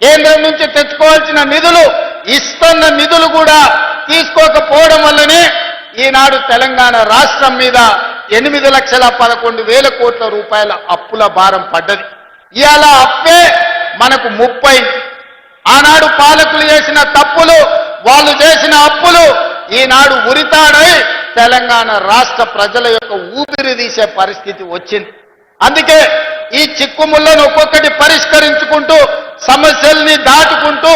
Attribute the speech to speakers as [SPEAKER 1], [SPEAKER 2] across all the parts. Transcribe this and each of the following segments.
[SPEAKER 1] కేంద్రం నుంచి తెచ్చుకోవాల్సిన నిధులు ఇస్తున్న నిధులు కూడా తీసుకోకపోవడం వల్లనే ఈనాడు తెలంగాణ రాష్ట్రం మీద 8,11,000 కోట్ల రూపాయల అప్పుల భారం పడ్డది. ఇవాళ అప్పే మనకు 30. ఆనాడు పాలకులు చేసిన తప్పులు, వాళ్ళు చేసిన అప్పులు ఈనాడు ఉరితాడై తెలంగాణ రాష్ట్ర ప్రజల యొక్క ఊపిరి తీసే పరిస్థితి వచ్చింది. అందుకే ఈ చిక్కుముళ్లను ఒక్కొక్కటి పరిష్కరించుకుంటూ సమస్యల్ని దాటుకుంటూ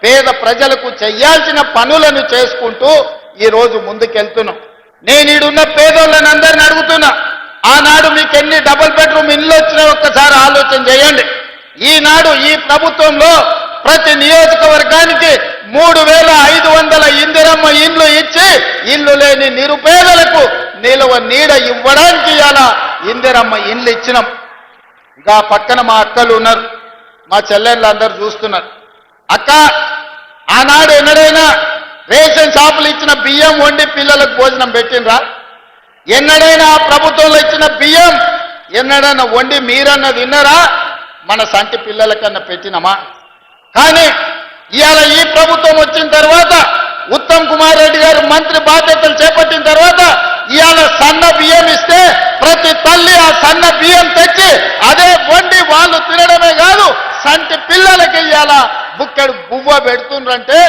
[SPEAKER 1] పేద ప్రజలకు చేయాల్సిన పనులను చేసుకుంటూ ఈరోజు ముందుకెళ్తున్నాం. నేను ఈడున్న పేదోళ్ళని అందరిని అడుగుతున్నా, ఆనాడు మీకు ఎన్ని డబుల్ బెడ్రూమ్ ఇళ్ళు వచ్చినా ఒక్కసారి ఆలోచన చేయండి. ఈనాడు ఈ ప్రభుత్వంలో ప్రతి నియోజకవర్గానికి 3,500 ఇందిరమ్మ ఇండ్లు ఇచ్చి ఇల్లు లేని నిరుపేదలకు నిలువ నీడ ఇవ్వడానికి ఇలా ఇందిరమ్మ ఇండ్లు ఇచ్చినాం. ఇంకా పక్కన మా అక్కలు ఉన్నారు, మా చెల్లెళ్ళు అందరూ చూస్తున్నారు. అక్క, ఆనాడు ఎన్నడైనా రేషన్ షాపులు ఇచ్చిన బియ్యం వండి పిల్లలకు భోజనం పెట్టినరా? ఎన్నడైనా ప్రభుత్వంలో ఇచ్చిన బియ్యం ఎన్నడైనా వండి మీరన్నా తిన్నారా? మన సంటి పిల్లలకన్నా పెట్టినమా? కానీ ఇవాళ ఈ ప్రభుత్వం వచ్చిన తర్వాత, ఉత్తమ్ కుమార్ రెడ్డి గారు మంత్రి బాధ్యతలు చేపట్టిన తర్వాత ఇవాళ సన్న బియ్యం ఇస్తే ప్రతి తల్లి ఆ సన్న బియ్యం తెచ్చి అదే వండి వాళ్ళు తినడమే కాదు, సంటి పిల్లలకి ఇవాళ బుక్కెడు బువ్వ పెడుతుండ్రంటే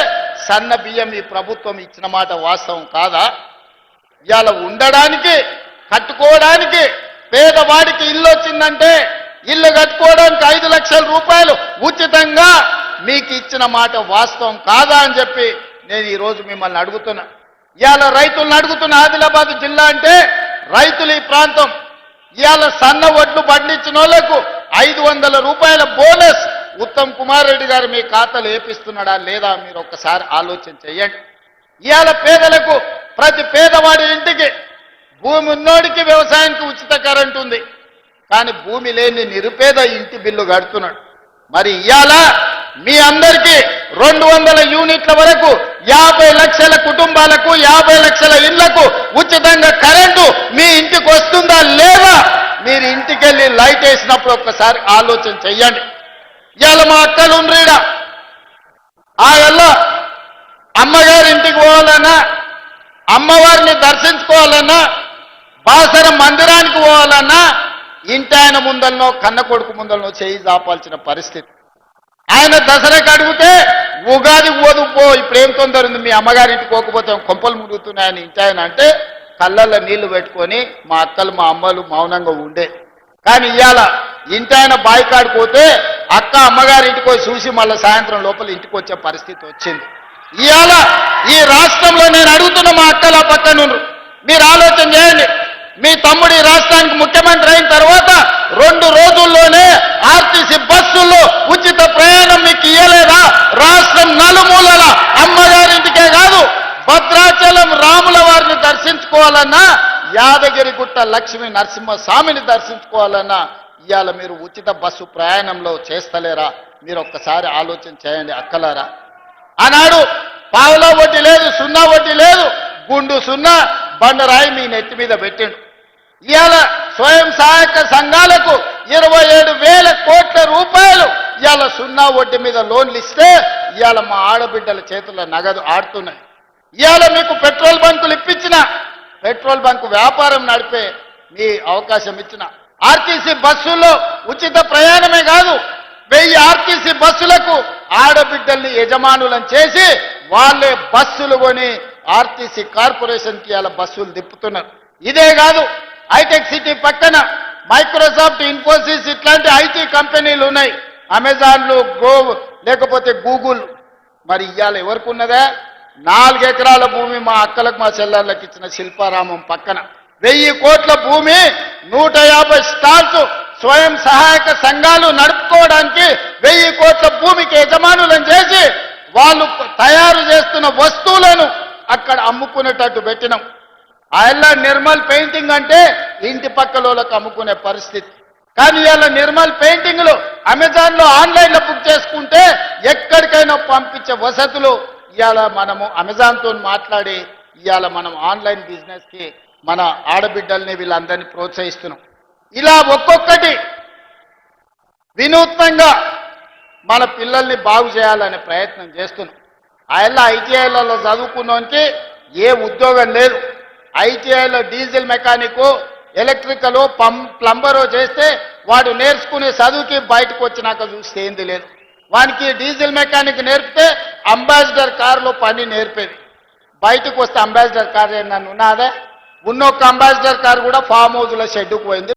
[SPEAKER 1] సన్న బియ్యం ఈ ప్రభుత్వం ఇచ్చిన మాట వాస్తవం కాదా? ఇవాళ ఉండడానికి, కట్టుకోవడానికి పేదవాడికి ఇల్లు వచ్చిందంటే ఇల్లు కట్టుకోవడానికి 5 లక్షల రూపాయలు ఉచితంగా మీకు ఇచ్చిన మాట వాస్తవం కాదా అని చెప్పి నేను ఈరోజు మిమ్మల్ని అడుగుతున్నా. ఇవాళ రైతులను అడుగుతున్న, ఆదిలాబాద్ జిల్లా అంటే రైతులు ఈ ప్రాంతం. ఇవాళ సన్న వడ్లు పండించిన వాళ్ళకు 500 రూపాయల బోనస్ ఉత్తమ్ కుమార్ రెడ్డి గారు మీ ఖాతాలు వేపిస్తున్నాడా లేదా మీరు ఒక్కసారి ఆలోచన చేయండి. ఇవాళ పేదలకు, ప్రతి పేదవాడి ఇంటికి, భూమి ఉన్నోడికి వ్యవసాయానికి ఉచిత కరెంటు ఉంది, కానీ భూమి లేని నిరుపేద ఇంటి బిల్లు కడుతున్నాడు. మరి ఇవాళ మీ అందరికీ 200 యూనిట్ల వరకు 50 లక్షల కుటుంబాలకు, 50 లక్షల ఇళ్లకు ఉచితంగా కరెంటు మీ ఇంటికి వస్తుందా లేదా? మీరు ఇంటికి వెళ్ళి లైట్ వేసినప్పుడు ఒక్కసారి ఆలోచన చెయ్యండి. ఇవాళ మా అక్కలు ఉండ్రీడ, ఆ వల్ల అమ్మగారి ఇంటికి పోవాలన్నా, అమ్మవారిని దర్శించుకోవాలన్నా, బాసర మందిరానికి పోవాలన్నా ఇంటి ఆయన ముందలనో కన్న కొడుకు ముందలనో చేయి జాపాల్సిన పరిస్థితి. ఆయన దసరాకి అడిగితే ఉగాదికి పోదుపో, ఇప్పుడు ఏం తొందర ఉంది, మీ అమ్మగారింటికి పోకపోతే కొంపలు మురుగుతున్నాయని ఇంటి ఆయన అంటే కళ్ళల్లో నీళ్లు పెట్టుకొని మా అక్కలు, మా అమ్మలు మౌనంగా ఉండే. కానీ ఇవాళ ఇంటి ఆయన బాయికాడికి పోతే అక్క అమ్మగారింటికి పోయి చూసి మళ్ళీ సాయంత్రం లోపల ఇంటికి వచ్చే పరిస్థితి వచ్చింది. ఇవాళ ఈ రాష్ట్రంలో నేను అడుగుతున్న మా అక్కల పక్కన మీరు ఆలోచన చేయండి. మీ తమ్ముడు ఈ రాష్ట్రానికి ముఖ్యమంత్రి అయిన తర్వాత 2 రోజుల్లోనే ఆర్టీసీ బస్సుల్లో ఉచిత ప్రయాణం మీకు ఇయ్యలేదా? రాష్ట్రం నలుమూలల అమ్మగారింటికే కాదు, భద్రాచలం రాముల వారిని దర్శించుకోవాలన్నా, యాదగిరిగుట్ట లక్ష్మీ నరసింహస్వామిని దర్శించుకోవాలన్నా ఇవాళ మీరు ఉచిత బస్సు ప్రయాణంలో చేస్తలేరా? మీరు ఒక్కసారి ఆలోచన చేయండి అక్కలారా. ఆనాడు పావుల వడ్డీ లేదు, సున్నా వడ్డీ లేదు, గుండు సున్నా బండరాయి మీ నెత్తి మీద పెట్టిండు. ఇవాళ స్వయం సహాయక సంఘాలకు 27,000 కోట్ల రూపాయలు ఇవాళ సున్నా వడ్డీ మీద లోన్లు ఇస్తే ఇవాళ మా ఆడబిడ్డల చేతుల్లో నగదు ఆడుతున్నాయి. ఇవాళ మీకు పెట్రోల్ బంకులు ఇప్పించిన, పెట్రోల్ బంకు వ్యాపారం నడిపే మీ అవకాశం ఇచ్చిన, ఆర్టీసీ బస్సుల్లో ఉచిత ప్రయాణమే కాదు 1000 ఆర్టీసీ బస్సులకు ఆడబిడ్డల్ని యజమానులను చేసి వాళ్ళే బస్సులు కొని ఆర్టీసీ కార్పొరేషన్కి ఇలా బస్సులు తిప్పుతున్నారు. ఇదే కాదు, హైటెక్ సిటీ పక్కన మైక్రోసాఫ్ట్, ఇన్ఫోసిస్ ఇట్లాంటి ఐటీ కంపెనీలు ఉన్నాయి, అమెజాన్లు, లేకపోతే గూగుల్. మరి ఇవాళ ఎవరికి ఉన్నదే? 4 ఎకరాల భూమి మా అక్కలకు, మా చెల్లెళ్ళకి ఇచ్చిన శిల్పారామం పక్కన 1000 కోట్ల భూమి, 150 స్టాల్స్ స్వయం సహాయక సంఘాలు నడుపుకోవడానికి 1000 కోట్ల భూమికి యజమానులను చేసి వాళ్ళు తయారు చేస్తున్న వస్తువులను అక్కడ అమ్ముకునేటట్టు పెట్టినాం. అలా నిర్మల్ పెయింటింగ్ అంటే ఇంటి పక్కలోకి అమ్ముకునే పరిస్థితి. కానీ ఇవాళ నిర్మల్ పెయింటింగ్లు అమెజాన్లో ఆన్లైన్లో బుక్ చేసుకుంటే ఎక్కడికైనా పంపించే వసతులు ఇవాళ మనము అమెజాన్తో మాట్లాడి ఇవాళ మనం ఆన్లైన్ బిజినెస్కి మన ఆడబిడ్డల్ని వీళ్ళందరినీ ప్రోత్సహిస్తున్నాం. ఇలా ఒక్కొక్కటి వినూత్నంగా మన పిల్లల్ని బాగు చేయాలనే ప్రయత్నం చేస్తున్నాం. అలా ఐటీఐలలో చదువుకున్నోనికి ఏ ఉద్యోగం లేదు. ఐటీఐలో డీజిల్ మెకానిక్, ఎలక్ట్రికల్, ప్లంబరో చేస్తే వాడు నేర్చుకునే చదువుకి బయటకు వచ్చినాక చూస్తే ఏంది లేదు. వానికి డీజిల్ మెకానిక్ నేర్పితే అంబాసిడర్ కారులో పని నేర్పేది. బయటకు వస్తే అంబాసిడర్ కారు నన్ను ఉన్నదే ఉన్నొక్క అంబాసిడర్ కారు కూడా ఫామ్ హౌస్లో షెడ్డుకు పోయింది.